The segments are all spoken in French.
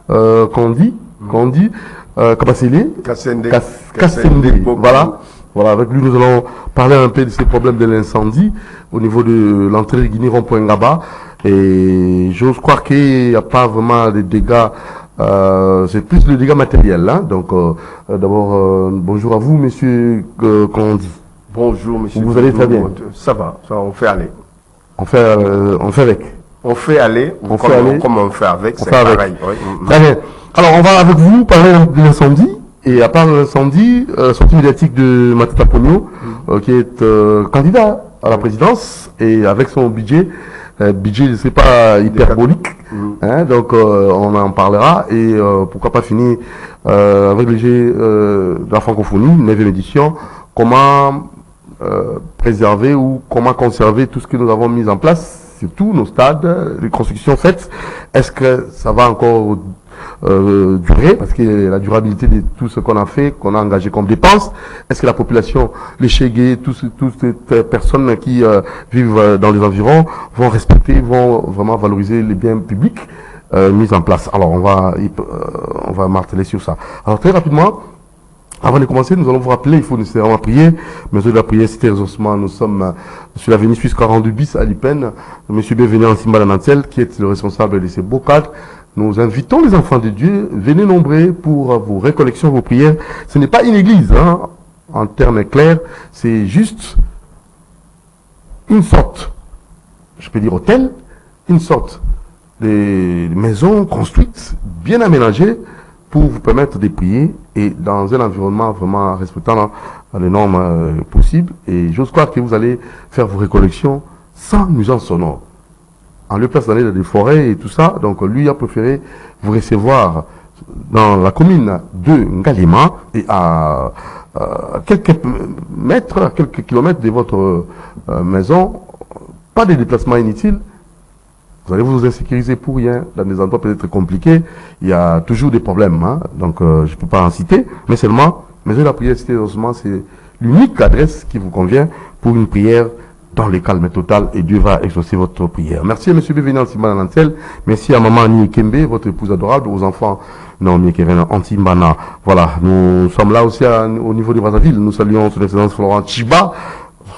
qu'on dit, Kabasele, Kassende. Voilà. Voilà, avec lui, nous allons parler un peu de ces problèmes de l'incendie au niveau de l'entrée de Guinée rond-point Ngaba. Et j'ose croire qu'il n'y a pas vraiment de dégâts, c'est plus le dégât matériel. Hein. Donc, d'abord, bonjour à vous, monsieur Kondi. Bonjour, monsieur. Vous allez très bien. Ça va, on fait aller. On fait avec. On fait aller, comme on fait avec, c'est pareil. Oui. Très bien. Alors, on va avec vous parler de l'incendie. Et à part l'incendie, sortie médiatique de Matata Pogno, qui est candidat à la présidence, et avec son budget, je sais pas, hyperbolique. Hein, donc, on en parlera. Et pourquoi pas finir avec le jeu de la francophonie, 9e édition, comment préserver ou comment conserver tout ce que nous avons mis en place, surtout nos stades, les constructions faites. Est-ce que ça va encore durer, parce que la durabilité de tout ce qu'on a fait, qu'on a engagé comme dépense, est-ce que la population, les Chégués, toutes ces personnes qui vivent dans les environs vont respecter, vont vraiment valoriser les biens publics mis en place. Alors on va marteler sur ça. Alors très rapidement, avant de commencer, nous allons vous rappeler, il faut nécessairement prier. Mesure de la prière, cité ressourcement, nous sommes sur l'avenue Suisse 42 bis à Lipen. Monsieur Bévéné Ansimba Nantel, qui est le responsable de ces beaux cadres. Nous invitons les enfants de Dieu, venez nombreux pour vos récollections, vos prières. Ce n'est pas une église, hein, en termes clairs, c'est juste une sorte, je peux dire hôtel, une sorte de maison construite, bien aménagée, pour vous permettre de prier et dans un environnement vraiment respectant les normes possibles. Et j'ose croire que vous allez faire vos récollections sans nuisance sonore. En lieu place d'aller dans des forêts et tout ça, donc lui a préféré vous recevoir dans la commune de Ngalima et à quelques mètres, quelques kilomètres de votre maison, pas de déplacement inutile. Vous allez vous insécuriser pour rien, dans des endroits peut-être compliqués, il y a toujours des problèmes, hein, donc je ne peux pas en citer, mais seulement, la prière cité osement, c'est l'unique adresse qui vous convient pour une prière dans le calme total, et Dieu va exaucer votre prière. Merci à M. Bévénan Antimbana Nantel, merci à maman Annie Kembe, votre épouse adorable, aux enfants Naomi Kevin Antimbana. Voilà, nous sommes là aussi au niveau de Brazzaville. Nous saluons son excellence Florent Chiba.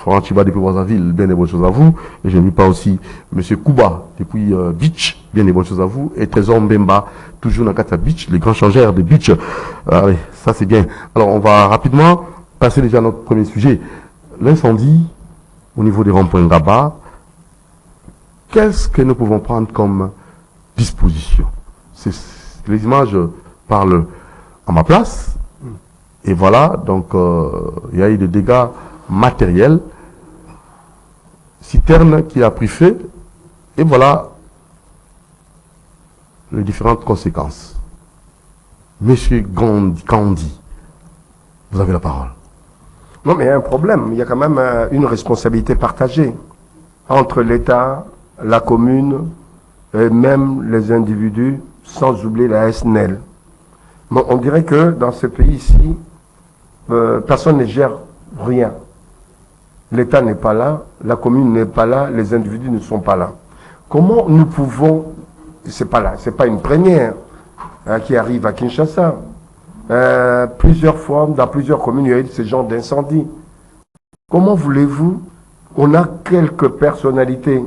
Florent Chiba depuis Brazzaville, bien des bonnes choses à vous. Et je n'oublie pas aussi M. Kouba depuis Beach, bien des bonnes choses à vous. Et Trésor Mbemba, toujours dans Kata Beach, les grands changeurs de Beach. Allez, ça c'est bien. Alors on va rapidement passer déjà à notre premier sujet. L'incendie au niveau des ronds-points Ngaba, qu'est-ce que nous pouvons prendre comme disposition? Les images parlent à ma place. Et voilà, donc il y a eu des dégâts matériels, citerne qui a pris feu, et voilà les différentes conséquences. Monsieur Gandhi, vous avez la parole. Non, mais il y a un problème. Il y a quand même une responsabilité partagée entre l'État, la commune et même les individus, sans oublier la SNEL. Bon, on dirait que dans ce pays-ci, personne ne gère rien. L'État n'est pas là, la commune n'est pas là, les individus ne sont pas là. Comment nous pouvons, c'est pas une première qui arrive à Kinshasa. Plusieurs fois, dans plusieurs communes, il y a eu ce genre d'incendie. Comment voulez-vous, on a quelques personnalités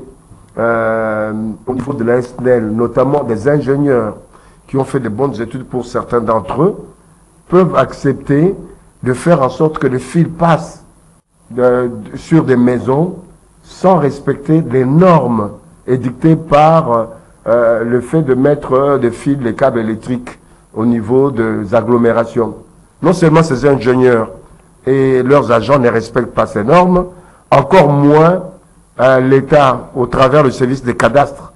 au niveau de la SNEL, notamment des ingénieurs qui ont fait de bonnes études pour certains d'entre eux, peuvent accepter de faire en sorte que le fil passe sur des maisons sans respecter les normes édictées par le fait de mettre des fils, les câbles électriques au niveau des agglomérations. Non seulement ces ingénieurs et leurs agents ne respectent pas ces normes, encore moins l'État, au travers du service des cadastres,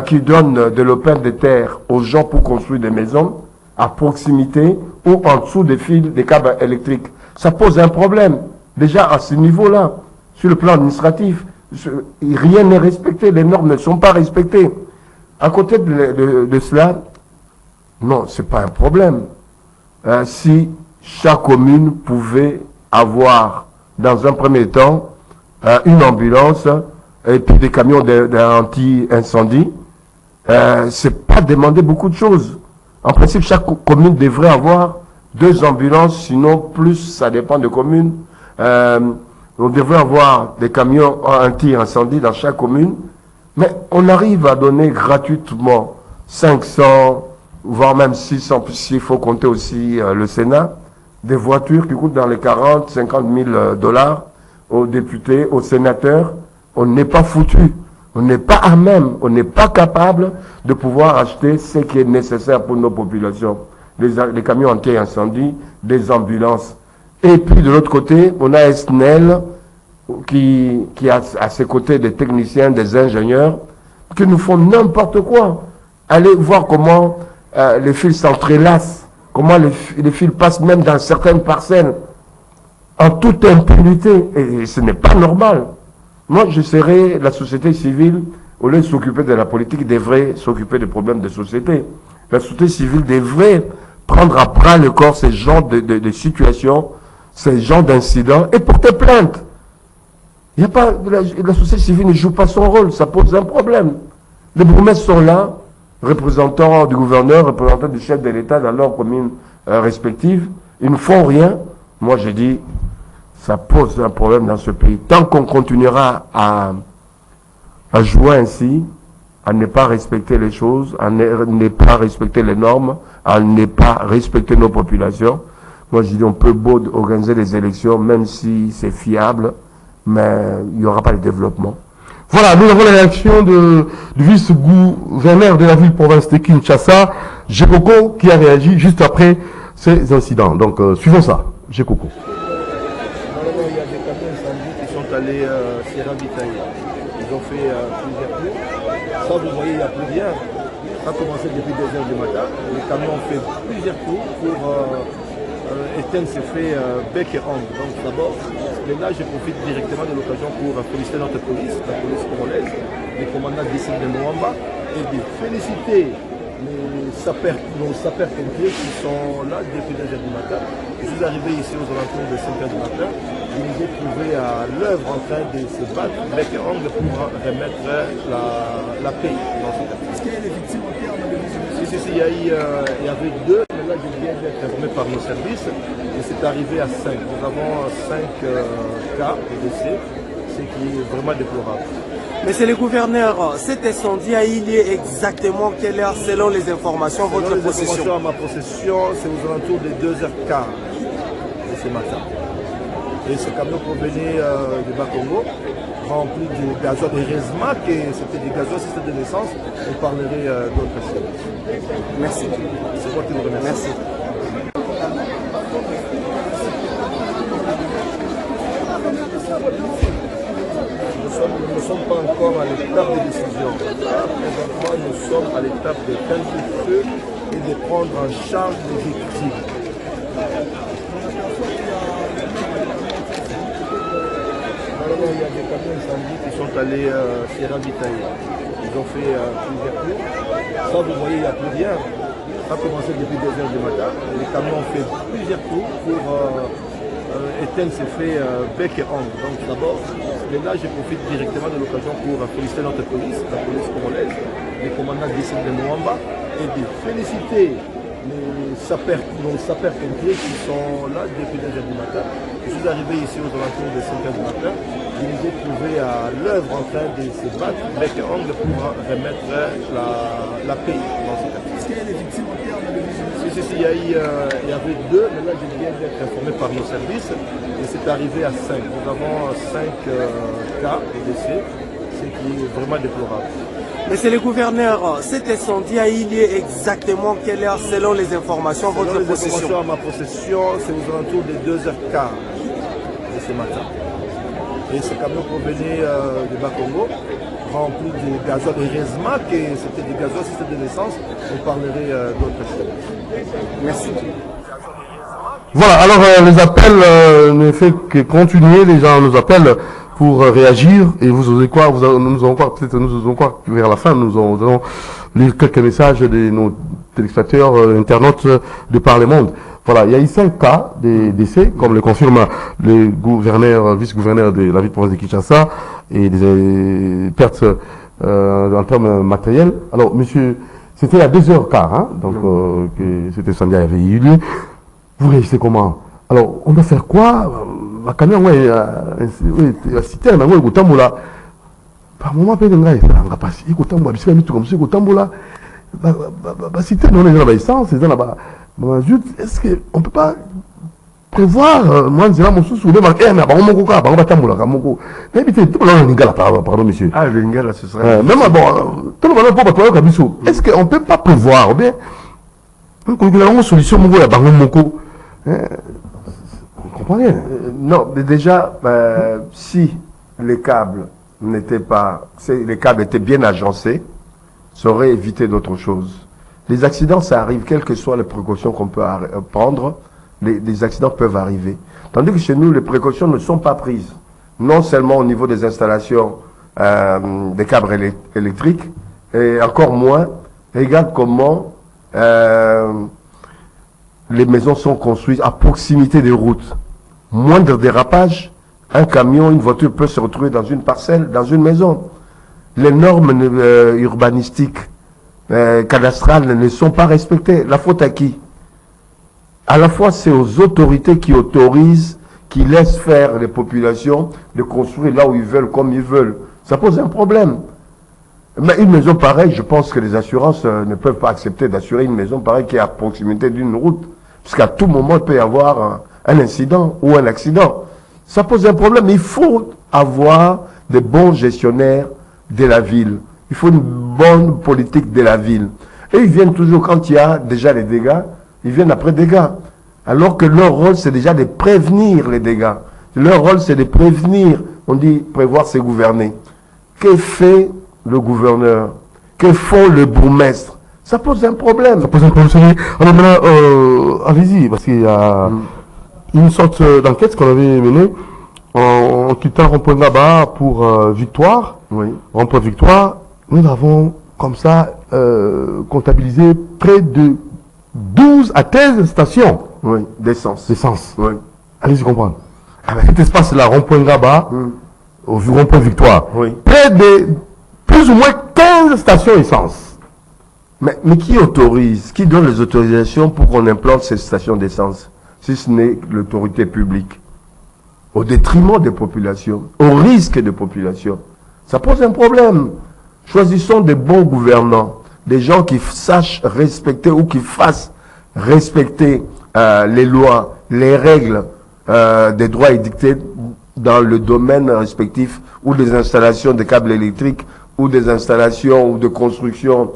qui donne de l'open de terre aux gens pour construire des maisons à proximité ou en dessous des fils, des câbles électriques. Ça pose un problème. Déjà à ce niveau-là, sur le plan administratif, rien n'est respecté, les normes ne sont pas respectées. À côté de cela, non, ce n'est pas un problème. Si chaque commune pouvait avoir, dans un premier temps, une ambulance et puis des camions d'anti-incendie, c'est pas demander beaucoup de choses. En principe, chaque commune devrait avoir 2 ambulances, sinon plus, ça dépend de communes. On devrait avoir des camions anti-incendie dans chaque commune. Mais on arrive à donner gratuitement 500, voire même 600, s'il faut compter aussi le Sénat, des voitures qui coûtent dans les 40, 50 000 dollars aux députés, aux sénateurs. On n'est pas foutu. On n'est pas à même, on n'est pas capable de pouvoir acheter ce qui est nécessaire pour nos populations. Les camions anti-incendie, des ambulances. Et puis de l'autre côté, on a SNEL qui a à ses côtés des techniciens, des ingénieurs, qui nous font n'importe quoi. Allez voir comment les fils s'entrelacent, comment les fils passent même dans certaines parcelles, en toute impunité. Et ce n'est pas normal. Moi, je serais la société civile, au lieu de s'occuper de la politique, devrait s'occuper des problèmes de société. La société civile devrait prendre à bras le corps ces genres de situations, ces genres d'incidents, et porter plainte. Il y a pas, la société civile ne joue pas son rôle, ça pose un problème. Les bourgmestres sont là, représentants du gouverneur, représentants du chef de l'État dans leurs communes respectives, ils ne font rien. Moi, je dis, ça pose un problème dans ce pays. Tant qu'on continuera à jouer ainsi, à ne pas respecter les choses, à ne pas respecter les normes, à ne pas respecter nos populations, moi je dis on peut beau organiser des élections, même si c'est fiable, mais il n'y aura pas de développement. Voilà, nous avons la réaction du vice-gouverneur de la ville-province de Kinshasa, Jekoko, qui a réagi juste après ces incidents. Donc, suivons ça. Jekoko. Il y a des camions incendies qui sont allés s'y ravitailler. Ils ont fait plusieurs tours. Ça, vous voyez, il n'y a plus rien. Ça a commencé depuis 2 heures du matin. Les camions ont fait plusieurs tours pour éteindre ces faits bec et ongle. Donc d'abord, là, je profite directement de l'occasion pour féliciter notre police, la police congolaise, les commandants d'ici de Mwamba, et de féliciter nos sapeurs-pompiers qui sont là depuis 2 heures du matin. Je suis arrivé ici aux alentours de 5 heures du matin. Je nous ai trouvés à l'œuvre en train de se battre bec et ongle pour remettre la paix dans ce cas. Est-ce qu'il y a des victimes en termes de victimes? Si, il y avait 2, mais là je viens d'être informé par nos services et c'est arrivé à 5. Nous avons 5 cas de décès, ce qui est vraiment déplorable. Monsieur le gouverneur, cet incendie a eu lieu exactement quelle heure selon les informations selon votre les possession? informations à ma possession, c'est aux alentours de 2h15 de ce matin. Et ce camion provenait du Bas-Congo, rempli de gazoil. Heureusement que c'était du gazoil, si c'était de l'essence, on parlerait d'autres services. Merci. C'est moi qui vous remercie. Merci. Nous ne sommes pas encore à l'étape de décision. Présentement, nous sommes à l'étape de éteindre le feu et de prendre en charge les victimes. Alors, il y a des camions incendies qui sont allés s'y ravitailler. Ils ont fait plusieurs tours. Ça, vous voyez, il n'y a plus rien. Ça a commencé depuis 2 heures du matin. Les camions ont fait plusieurs tours pour éteindre ces faits bec et ongle. Donc d'abord, là je profite directement de l'occasion pour féliciter notre police, la police congolaise, les commandants d'ici de Mwamba, et de féliciter nos sapeurs-pompiers qui sont là depuis 2 heures du matin. Je suis arrivé ici aux alentours de 5 heures du matin. Je nous ai trouvés à l'œuvre en train de se battre bec et ongle pour remettre la paix dans ce cas. Est-ce qu'il y a des victimes en termes de victimes? Si, il y avait 2, mais là je viens d'être informé par nos services et c'est arrivé à 5. Nous avons 5 cas de décès, ce qui est vraiment déplorable. Monsieur le gouverneur, cet incendie a eu lieu exactement quelle heure selon les informations votre les possession? informations à ma possession, c'est aux alentours de 2h15 de ce matin. Et ce camion provenait du Bas-Congo, rempli de gazoil. Heureusement que c'était du gazoil, si c'était de l'essence, on parlerait d'autres choses. Merci. Voilà, alors les appels ne fait que continuer, les gens nous appellent pour réagir, et vous osez quoi, nous allons quoi, peut-être nous osons quoi, vers la fin, nous allons lire quelques messages de nos téléspectateurs, internautes de par le monde. Voilà, il y a eu 5 cas de décès, comme le confirme le gouverneur, vice-gouverneur de la ville-province de Kinshasa, et des pertes en termes matériels. Alors, monsieur, C'était à 2h15, hein, donc que cet incendie avait eu lieu. Vous réagissez comment? Alors, on doit faire quoi? La camion, la citerne, par moment, on va passer, est-ce qu'on ne peut pas prévoir, moi, je pardon, monsieur. Ah, Lingala, ce serait... Même bon, est-ce qu'on ne peut pas prévoir, ou bien, une solution, vous comprenez? Non, mais déjà, si les câbles étaient bien agencés, ça aurait évité d'autres choses. Les accidents, ça arrive, quelles que soient les précautions qu'on peut prendre, les accidents peuvent arriver. Tandis que chez nous, les précautions ne sont pas prises. Non seulement au niveau des installations des câbles électriques, et encore moins, regarde comment les maisons sont construites à proximité des routes. Moindre dérapage, un camion, une voiture peut se retrouver dans une parcelle, dans une maison. Les normes urbanistiques, cadastrales ne sont pas respectées. La faute à qui? À la fois, c'est aux autorités qui autorisent, qui laissent faire les populations de construire là où ils veulent, comme ils veulent. Ça pose un problème. Mais une maison pareille, je pense que les assurances ne peuvent pas accepter d'assurer une maison pareille qui est à proximité d'une route. Puisqu'à tout moment, il peut y avoir un incident ou un accident. Ça pose un problème. Il faut avoir des bons gestionnaires de la ville. Il faut une bonne politique de la ville. Et ils viennent toujours, quand il y a déjà les dégâts, ils viennent après dégâts. Alors que leur rôle, c'est déjà de prévenir les dégâts. Leur rôle, c'est de prévenir. On dit prévoir, c'est gouverner. Que fait le gouverneur? Que font le bourgmestre? Ça pose un problème. Ça pose un problème. Alors maintenant, allez-y, parce qu'il y a une sorte d'enquête qu'on avait menée en quittant Rond-Point là-bas pour Victoire. Oui. Rond-Point Victoire, nous avons comme ça comptabilisé près de 12 à 13 stations. Oui, d'essence. D'essence. Oui. Allez-y comprendre. Avec cet espace-là, Rond-Point là-bas, au Rond-Point Victoire, oui. Près de plus ou moins 15 stations essence. Mais qui autorise, qui donne les autorisations pour qu'on implante ces stations d'essence, si ce n'est l'autorité publique, au détriment des populations, au risque des populations? Ça pose un problème. Choisissons des bons gouvernants, des gens qui sachent respecter ou qui fassent respecter les lois, les règles des droits édictés dans le domaine respectif ou des installations de câbles électriques ou des installations ou de construction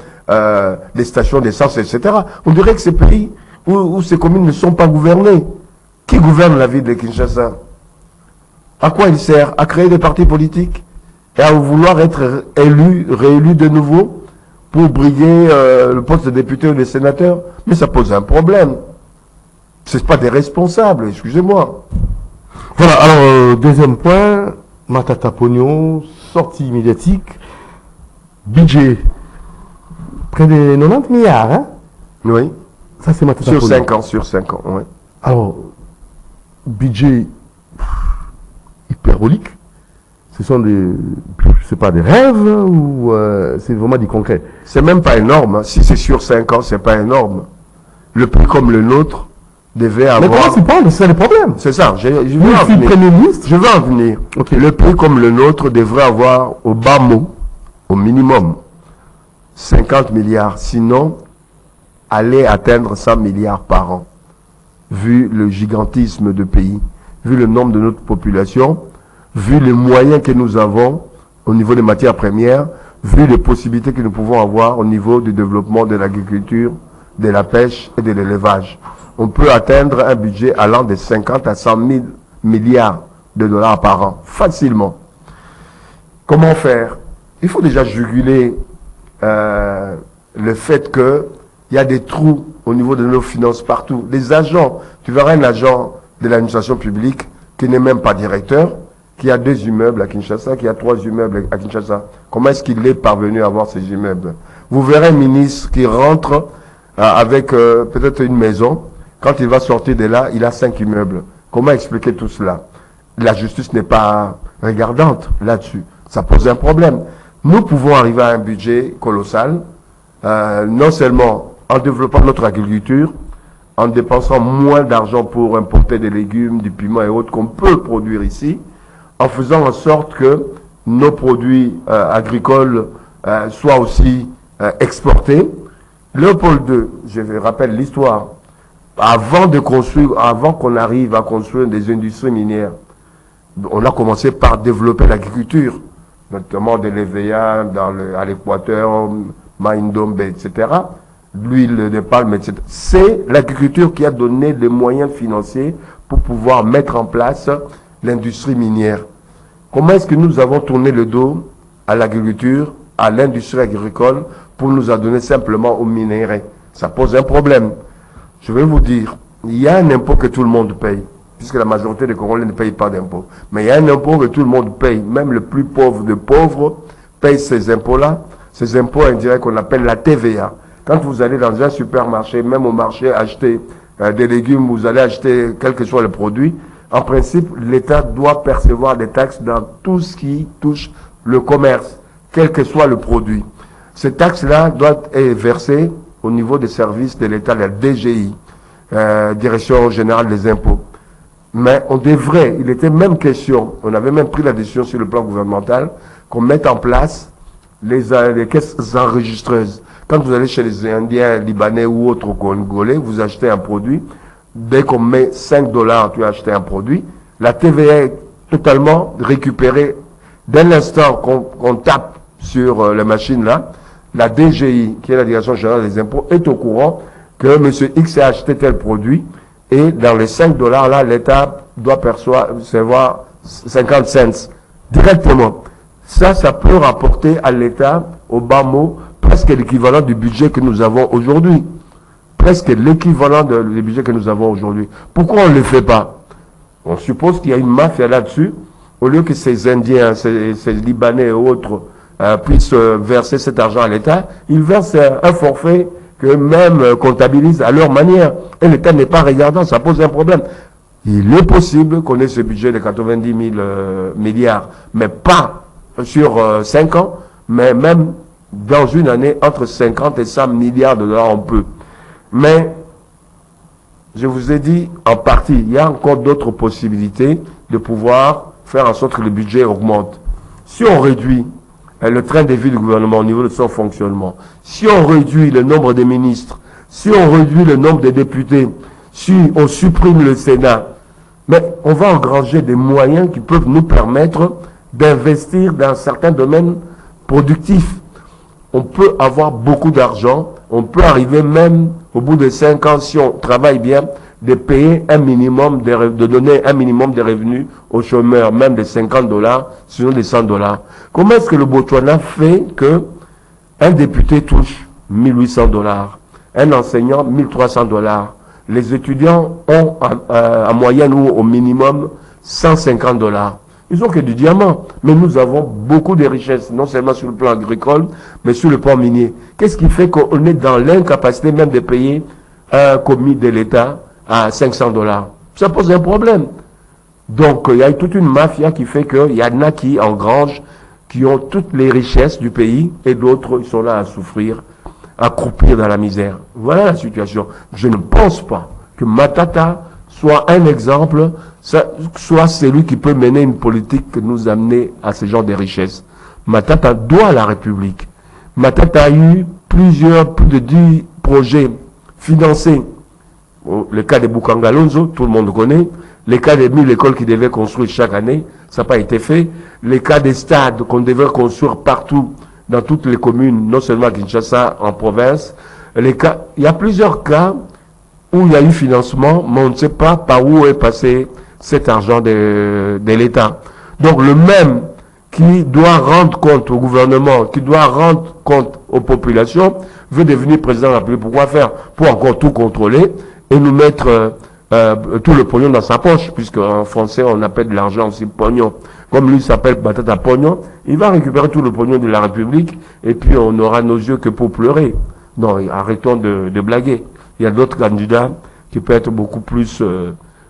des stations d'essence, etc. On dirait que ces pays où ces communes ne sont pas gouvernées. Qui gouverne la ville de Kinshasa? À quoi il sert? À créer des partis politiques et à vouloir être réélu de nouveau pour briguer le poste de député ou de sénateur? Mais ça pose un problème. Ce n'est pas des responsables, excusez-moi. Voilà, alors, deuxième point, Matata Pogno, sortie médiatique, budget, près de 90 milliards, hein? Oui. Ça, c'est Matata Sur Pogno. 5 ans, sur 5 ans, oui. Alors, budget hyperbolique, ce sont des, je sais pas, des rêves ou c'est vraiment du concret? C'est même pas énorme. Hein. Si c'est sur 5 ans, c'est pas énorme. Le prix comme le nôtre devait avoir... Mais comment tu parles? C'est ça le problème. C'est ça, je veux Vous en êtes venir. Premier ministre. Je veux en venir. Ok. Le prix comme le nôtre devrait avoir au bas mot, au minimum, 50 milliards. Sinon, aller atteindre 100 milliards par an. Vu le gigantisme de pays, vu le nombre de notre population, vu les moyens que nous avons au niveau des matières premières, vu les possibilités que nous pouvons avoir au niveau du développement de l'agriculture, de la pêche et de l'élevage. On peut atteindre un budget allant de 50 à 100 000 milliards de dollars par an, facilement. Comment faire? Il faut déjà juguler le fait qu'il y a des trous au niveau de nos finances partout. Les agents, tu verras un agent de l'administration publique qui n'est même pas directeur, qui a 2 immeubles à Kinshasa, qui a 3 immeubles à Kinshasa. Comment est-ce qu'il est parvenu à avoir ces immeubles? Vous verrez un ministre qui rentre avec peut-être une maison. Quand il va sortir de là, il a 5 immeubles. Comment expliquer tout cela? La justice n'est pas regardante là-dessus. Ça pose un problème. Nous pouvons arriver à un budget colossal non seulement en développant notre agriculture, en dépensant moins d'argent pour importer des légumes, du piment et autres qu'on peut produire ici, en faisant en sorte que nos produits agricoles soient aussi exportés. Léopold II, je rappelle l'histoire, avant qu'on arrive à construire des industries minières, on a commencé par développer l'agriculture, notamment de l'EVA à l'équateur, Maïndombe, etc. L'huile de palme, etc. C'est l'agriculture qui a donné les moyens financiers pour pouvoir mettre en place l'industrie minière. Comment est-ce que nous avons tourné le dos à l'agriculture, à l'industrie agricole, pour nous adonner simplement aux minerais? Ça pose un problème. Je vais vous dire, il y a un impôt que tout le monde paye, puisque la majorité des Congolais ne payent pas d'impôt. Mais il y a un impôt que tout le monde paye, même le plus pauvre des pauvres paye ces impôts-là, ces impôts indirects qu'on appelle la TVA. Quand vous allez dans un supermarché, même au marché, acheter des légumes, vous allez acheter quel que soit le produit, en principe, l'État doit percevoir des taxes dans tout ce qui touche le commerce, quel que soit le produit. Ces taxes-là doivent être versées au niveau des services de l'État, la DGI, Direction Générale des Impôts. Mais on devrait, il était même question, on avait même pris la décision sur le plan gouvernemental, qu'on mette en place les caisses enregistreuses. Quand vous allez chez les Indiens, Libanais ou autres Congolais, vous achetez un produit, dès qu'on met $5, tu as acheté un produit, la TVA est totalement récupérée. Dès l'instant qu'on tape sur la machine là, la DGI, qui est la Direction Générale des Impôts, est au courant que M. X a acheté tel produit et dans les $5 là, l'État doit percevoir 50 cents directement. Ça peut rapporter à l'État, au bas mot, presque l'équivalent du budget que nous avons aujourd'hui. Presque l'équivalent du budget que nous avons aujourd'hui. Pourquoi on ne le fait pas? On suppose qu'il y a une mafia là-dessus. Au lieu que ces Indiens, ces Libanais et autres puissent verser cet argent à l'État, ils versent un forfait qu'eux-mêmes comptabilisent à leur manière. Et l'État n'est pas regardant, ça pose un problème. Il est possible qu'on ait ce budget de 90 000 milliards, mais pas sur 5 ans, mais même dans une année, entre 50 et 100 milliards de dollars, on peut. Mais, je vous ai dit, en partie, il y a encore d'autres possibilités de pouvoir faire en sorte que le budget augmente. Si on réduit le train de vie du gouvernement au niveau de son fonctionnement, si on réduit le nombre de ministres, si on réduit le nombre de députés, si on supprime le Sénat, mais on va engranger des moyens qui peuvent nous permettre d'investir dans certains domaines productifs. On peut avoir beaucoup d'argent, on peut arriver même au bout de 5 ans, si on travaille bien, de payer un minimum, de donner un minimum de revenus aux chômeurs, même de $50, sinon de $100. Comment est-ce que le Botswana fait que un député touche $1 800, un enseignant $1 300, les étudiants ont en moyenne ou au minimum $150. Ils ont que du diamant. Mais nous avons beaucoup de richesses, non seulement sur le plan agricole, mais sur le plan minier. Qu'est-ce qui fait qu'on est dans l'incapacité même de payer un commis de l'État à $500? Ça pose un problème. Donc, il y a toute une mafia qui fait qu'il y en a qui engrangent, qui ont toutes les richesses du pays, et d'autres, ils sont là à souffrir, à croupir dans la misère. Voilà la situation. Je ne pense pas que Matata soit un exemple, soit celui qui peut mener une politique que nous amener à ce genre de richesses. Matata doit à la République. Matata a eu plus de 10 projets financés. Le cas de Bukangalonzo, tout le monde connaît. Les cas des 1000 écoles qui devaient construire chaque année, ça n'a pas été fait. Les cas des stades qu'on devait construire partout, dans toutes les communes, non seulement à Kinshasa, en province. Il y a plusieurs cas où il y a eu financement, mais on ne sait pas par où est passé cet argent de l'État. Donc le même qui doit rendre compte au gouvernement, qui doit rendre compte aux populations, veut devenir président de la République. Pourquoi faire? Pour encore tout contrôler et nous mettre tout le pognon dans sa poche, puisque en français on appelle de l'argent aussi pognon. Comme lui s'appelle Batata Pognon, il va récupérer tout le pognon de la République et puis on n'aura nos yeux que pour pleurer. Non, arrêtons de blaguer. Il y a d'autres candidats qui peuvent être beaucoup plus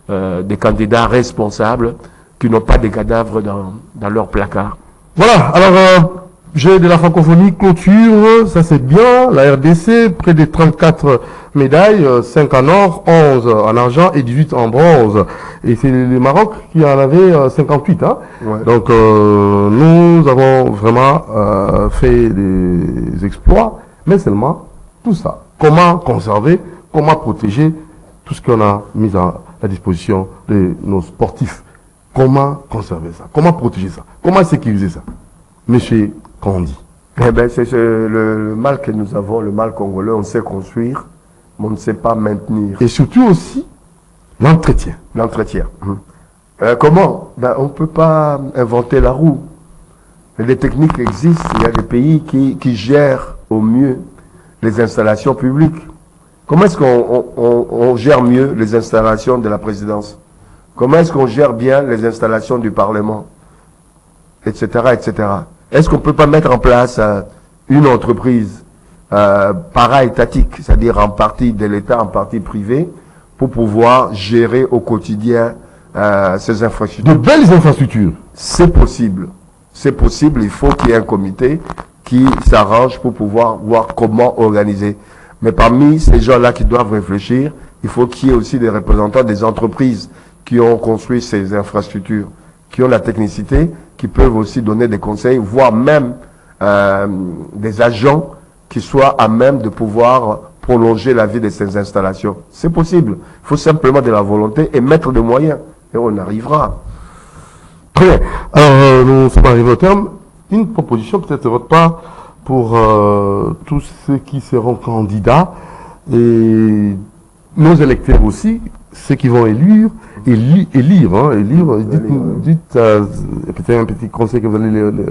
des candidats responsables qui n'ont pas des cadavres dans leur placard. Voilà, alors J'ai de la francophonie, clôture, ça c'est bien. La RDC, près de 34 médailles, 5 en or, 11 en argent et 18 en bronze. Et c'est le Maroc qui en avait 58. Hein. Ouais. Donc nous avons vraiment fait des exploits, mais seulement tout ça. Comment conserver, comment protéger tout ce qu'on a mis à la disposition de nos sportifs. Comment conserver ça? Comment protéger ça? Comment sécuriser ça? Monsieur Kondi. Eh ben, c'est le mal que nous avons, le mal congolais, on sait construire, mais on ne sait pas maintenir. Et surtout aussi, l'entretien. L'entretien. Comment? Ben, on ne peut pas inventer la roue. Les techniques existent, il y a des pays qui gèrent au mieux les installations publiques. Comment est-ce qu'on gère mieux les installations de la présidence? Comment est-ce qu'on gère bien les installations du Parlement? Etc., etc. Est-ce qu'on ne peut pas mettre en place une entreprise para-étatique, c'est-à-dire en partie de l'État, en partie privée, pour pouvoir gérer au quotidien ces infrastructures? De belles infrastructures. C'est possible. C'est possible. Il faut qu'il y ait un comité qui s'arrange pour pouvoir voir comment organiser. Mais parmi ces gens-là qui doivent réfléchir, il faut qu'il y ait aussi des représentants des entreprises qui ont construit ces infrastructures, qui ont la technicité, qui peuvent aussi donner des conseils, voire même des agents qui soient à même de pouvoir prolonger la vie de ces installations. C'est possible. Il faut simplement de la volonté et mettre des moyens. Et on arrivera. Très bien. Alors, nous sommes arrivés au terme. Une proposition peut-être de votre part pour tous ceux qui seront candidats et nos électeurs aussi, ceux qui vont élire, élire. Dites peut-être un petit conseil que vous allez les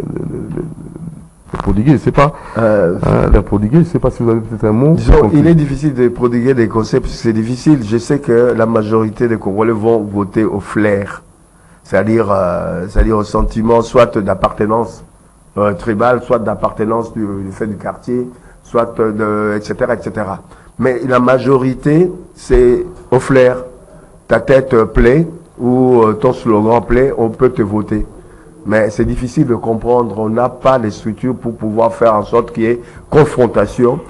prodiguer, je ne sais pas. Les prodiguer, je ne sais pas si vous avez peut-être un mot. Disons, il est difficile de prodiguer des conseils parce que c'est difficile. Je sais que la majorité des Congolais vont voter au flair, c'est-à-dire au sentiment soit d'appartenance tribale, soit d'appartenance du fait du quartier, soit etc., etc. Mais la majorité, c'est au flair. Ta tête plaît ou ton slogan plaît, on peut te voter. Mais c'est difficile de comprendre. On n'a pas les structures pour pouvoir faire en sorte qu'il y ait confrontation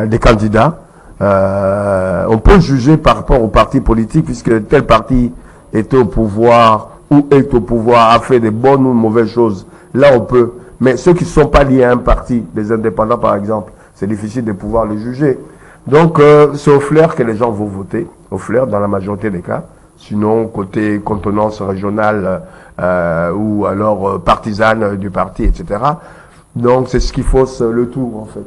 des candidats. On peut juger par rapport aux partis politiques, puisque tel parti est au pouvoir ou est au pouvoir, a fait des bonnes ou de mauvaises choses. Là, on peut. Mais ceux qui ne sont pas liés à un parti, les indépendants par exemple, c'est difficile de pouvoir les juger. Donc, c'est au flair que les gens vont voter, au flair dans la majorité des cas. Sinon, côté contenance régionale ou alors partisane du parti, etc. Donc, c'est ce qui fausse le tour, en fait.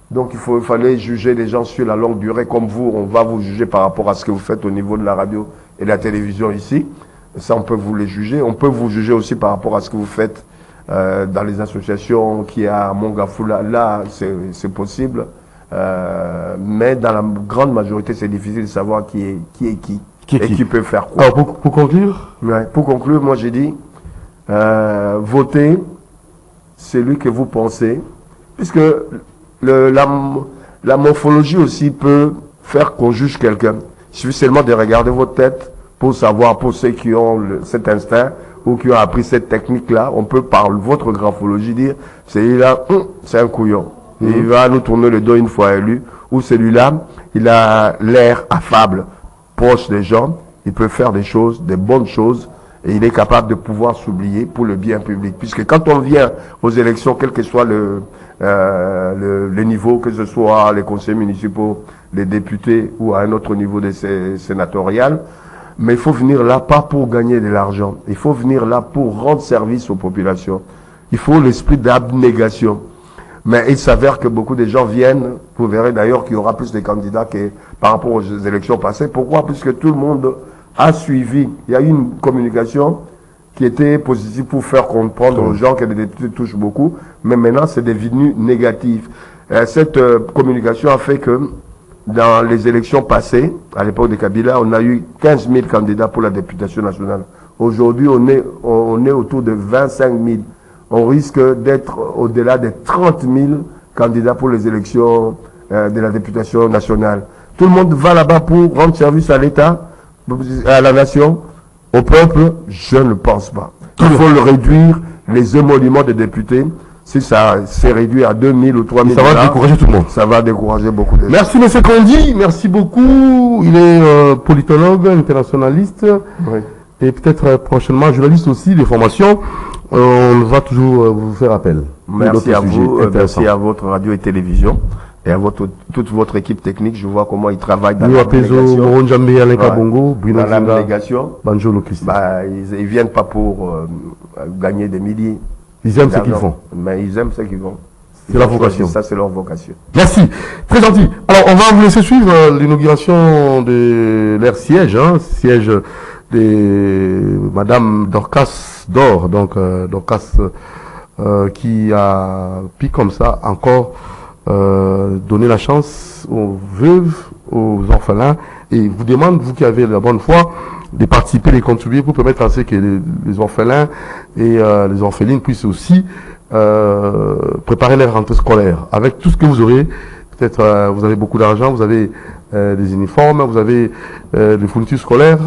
Donc, il fallait juger les gens sur la longue durée. Comme vous, on va vous juger par rapport à ce que vous faites au niveau de la radio et de la télévision ici. Ça, on peut vous les juger. On peut vous juger aussi par rapport à ce que vous faites dans les associations qu'il y a à Mongafula. Là, c'est possible. Mais dans la grande majorité, c'est difficile de savoir qui est qui et qui peut faire quoi. Alors, pour conclure, ouais, pour conclure, moi j'ai dit votez celui que vous pensez, puisque la morphologie aussi peut faire qu'on juge quelqu'un. Il suffit seulement de regarder votre tête pour savoir, pour ceux qui ont cet instinct ou qui ont appris cette technique-là, on peut par votre graphologie dire celui-là, c'est un couillon. Il va nous tourner le dos une fois élu, ou celui-là, il a l'air affable, proche des gens, il peut faire des choses, des bonnes choses, et il est capable de pouvoir s'oublier pour le bien public. Puisque quand on vient aux élections, quel que soit le niveau, que ce soit les conseils municipaux, les députés ou à un autre niveau des sénatoriales, mais il faut venir là pas pour gagner de l'argent, il faut venir là pour rendre service aux populations. Il faut l'esprit d'abnégation. Mais il s'avère que beaucoup de gens viennent, vous verrez d'ailleurs qu'il y aura plus de candidats que par rapport aux élections passées. Pourquoi? Puisque tout le monde a suivi. Il y a eu une communication qui était positive pour faire comprendre aux gens que les députés touchent beaucoup, mais maintenant c'est devenu négatif. Cette communication a fait que dans les élections passées, à l'époque de Kabila, on a eu 15 000 candidats pour la députation nationale. Aujourd'hui, on est autour de 25 000. On risque d'être au-delà de 30 000 candidats pour les élections de la députation nationale. Tout le monde va là-bas pour rendre service à l'État, à la nation, au peuple. Je ne pense pas. Il faut le réduire, les émoluments des députés. Si ça s'est réduit à 2000 ou 3000 Ça va dollars, décourager tout le monde. ça va décourager beaucoup de gens. Merci M. Kondi, merci beaucoup. Il est politologue, internationaliste Oui. et peut-être prochainement journaliste aussi des formations. On va toujours vous faire appel. pour Merci d'autres à vous, sujets intéressants. merci à votre radio et télévision et à toute votre équipe technique. Je vois comment ils travaillent dans Nous, la Apezo, délégation. Moron Djambe, Alain Ouais. Kabongo, Bruno Dans la Zinga, délégation, Banjo Christi. ils viennent pas pour gagner des milliers. Ils aiment ce qu'ils d'argent, font. mais ils aiment ce qu'ils font. C'est la vocation. Ça, c'est leur vocation. Merci, très gentil. Alors, on va vous laisser suivre l'inauguration de leur siège, siège de Madame Dorcas Dor, donc Dorcas qui a pu comme ça encore donner la chance aux veuves, aux orphelins, et vous demande, vous qui avez la bonne foi, de participer, de contribuer pour permettre à ce que les orphelins et les orphelines puissent aussi préparer leur rentrée scolaire. Avec tout ce que vous aurez, peut-être vous avez beaucoup d'argent, vous avez des uniformes, vous avez des fournitures scolaires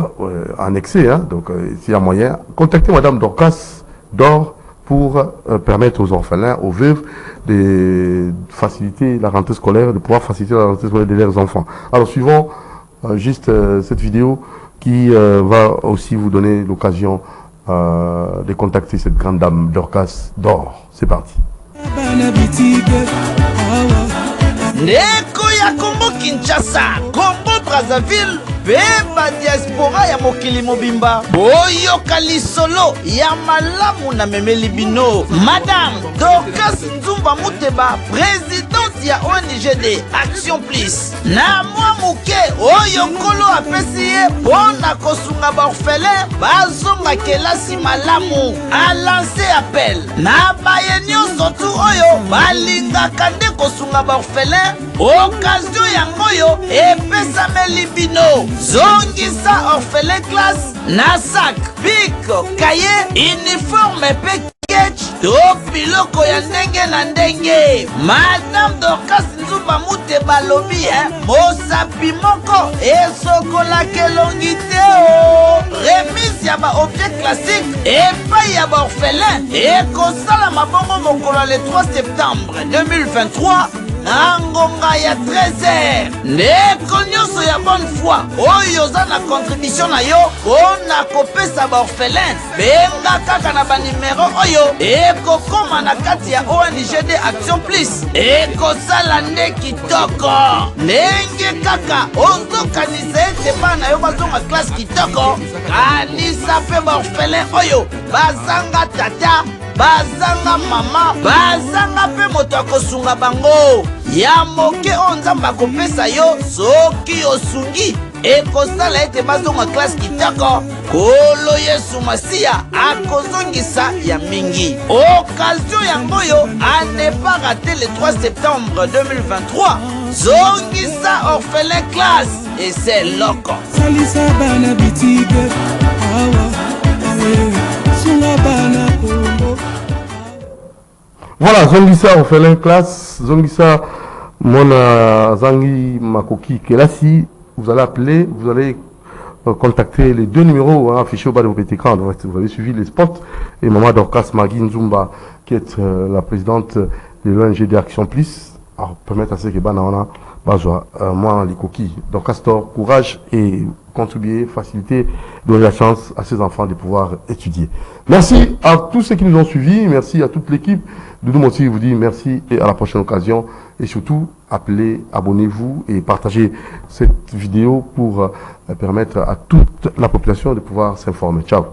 annexées, donc s'il y a moyen, contactez Madame Dorcas Dor pour permettre aux orphelins, aux veuves, de faciliter la rentrée scolaire, de pouvoir faciliter la rentrée scolaire de leurs enfants. Alors suivons juste cette vidéo qui va aussi vous donner l'occasion de contacter cette grande dame Dorcas Dor. C'est parti. ndeko ya Congo Kinshasa, Congo Brazzaville, beba diaspora ya mokili mobimba boyoka lisolo ya malamu na memeli bino. Madame Dorcas Nzumba Muteba, présidente ya ONG Action Plus, na mwa muke oyo nkolo apesi ye mpona kosunga baorphelin bazonga kelasi malamu. A lancé appel na baye nyonso tu oyo balingaka nde kosunga baorphelin. Occasion yangoyo epesameli bino. Zongisa orphelin classe na sac, bic, cahier, uniforme pe sketch to biloko ya ndenge na ndenge. Madame Dorcas Nzumba Muteba lobi mosapi moko esokolaka elongi te o. Remise ya baobjet classique epai ya baorphelin ekosalama bongo mokolo le 3 septembre 2023 na ngonga ya 13h. Ndeko nyonso ya bonne foi oyo oza na contribution na yo mpona kopesa baorphelin, benga kaka na banimero oyo ekokoma na kati ya ONG Action Plus. Ekosala nde kitoko. Ndenge kaka ozokanisa ete bana yo bazonga classe kitoko, kanisa mpe baorphelin oyo bazanga tata, bazanga mama, bazanga mpe moto akosunga bango. Ya moke o Nzambe akopesa yo soki osungi ekosala ete bazonga classe kitoko. Kolo Yesu Masiya akozongisa ya mingi. Occasion yangoyo a ne pas rater le 3 septembre 2023. Zongisa orphelin classe et c'est loco. Salisa bana bitige awa sunga bana Congo. Voilà, Zongisa orphelin classe, Zongisa Mona Zangi Makoki Kelasi, vous allez appeler, vous allez contacter les deux numéros affichés au bas de votre écran. Vous avez suivi les spots et Maman Dorcas Magui Nzumba qui est la présidente de l'ONG Action Plus, alors permettre à ce que Banaona Bazoa, moi les coquilles. Donc Castor, courage et contribuer, faciliter, donner la chance à ces enfants de pouvoir étudier. Merci à tous ceux qui nous ont suivis, merci à toute l'équipe. Doudou Moti vous dit merci et à la prochaine occasion. Et surtout, appelez, abonnez-vous et partagez cette vidéo pour permettre à toute la population de pouvoir s'informer. Ciao.